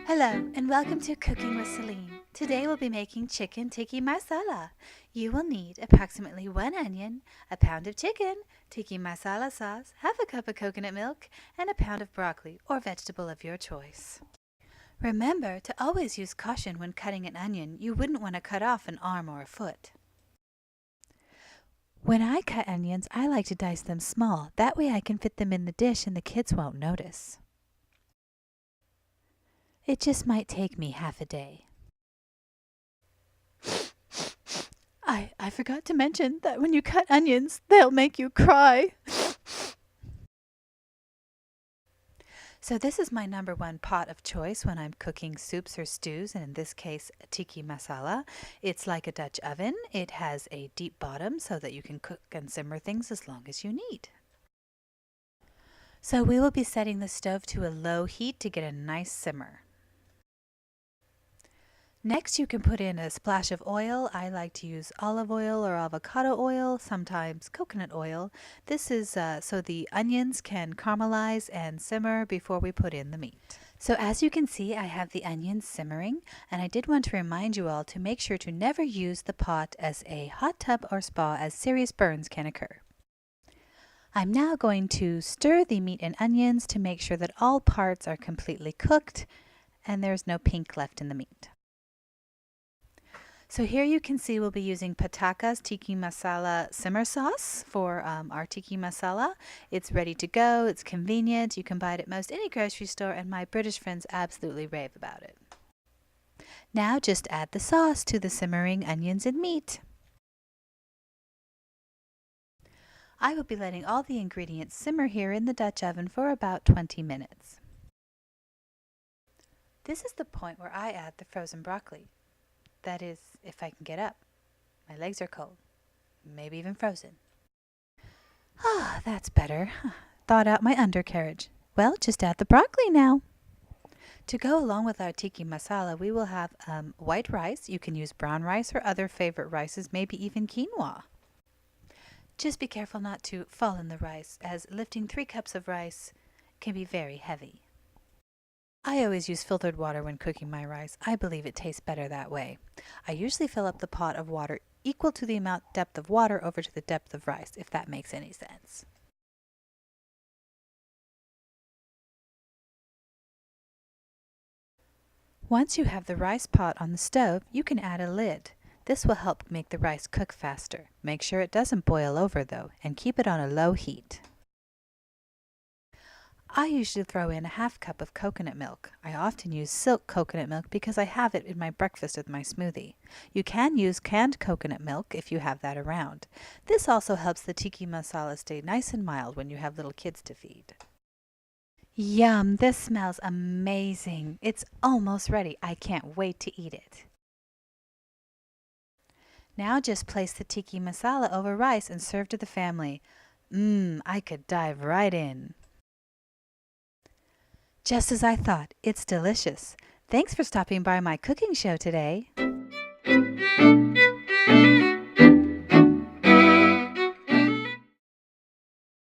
Hello and welcome to Cooking with Celine. Today we'll be making chicken tikka masala. You will need approximately 1 onion, a pound of chicken, tikka masala sauce, half a cup of coconut milk, and a pound of broccoli or vegetable of your choice. Remember to always use caution when cutting an onion. You wouldn't want to cut off an arm or a foot. When I cut onions, I like to dice them small. That way I can fit them in the dish and the kids won't notice. It just might take me half a day. I forgot to mention that when you cut onions, they'll make you cry. So this is my number one pot of choice when I'm cooking soups or stews, and in this case, tikka masala. It's like a Dutch oven. It has a deep bottom so that you can cook and simmer things as long as you need. So we will be setting the stove to a low heat to get a nice simmer. Next, you can put in a splash of oil. I like to use olive oil or avocado oil, sometimes coconut oil. This is so the onions can caramelize and simmer before we put in the meat. So as you can see, I have the onions simmering, and I did want to remind you all to make sure to never use the pot as a hot tub or spa, as serious burns can occur. I'm now going to stir the meat and onions to make sure that all parts are completely cooked and there's no pink left in the meat. So here you can see we'll be using Pataka's Tikka Masala simmer sauce for our tikka masala. It's ready to go, it's convenient, you can buy it at most any grocery store, and my British friends absolutely rave about it. Now just add the sauce to the simmering onions and meat. I will be letting all the ingredients simmer here in the Dutch oven for about 20 minutes. This is the point where I add the frozen broccoli. That is, if I can get up. My legs are cold. Maybe even frozen. Ah, that's better. Thawed out my undercarriage. Well, just add the broccoli now. To go along with our tikka masala, we will have white rice. You can use brown rice or other favorite rices, maybe even quinoa. Just be careful not to fall in the rice, as lifting 3 cups of rice can be very heavy. I always use filtered water when cooking my rice. I believe it tastes better that way. I usually fill up the pot of water equal to the depth of water over to the depth of rice, if that makes any sense. Once you have the rice pot on the stove, you can add a lid. This will help make the rice cook faster. Make sure it doesn't boil over though, and keep it on a low heat. I usually throw in a half cup of coconut milk. I often use silk coconut milk because I have it in my breakfast with my smoothie. You can use canned coconut milk if you have that around. This also helps the tikka masala stay nice and mild when you have little kids to feed. Yum! This smells amazing. It's almost ready. I can't wait to eat it. Now just place the tikka masala over rice and serve to the family. I could dive right in. Just as I thought, it's delicious. Thanks for stopping by my cooking show today.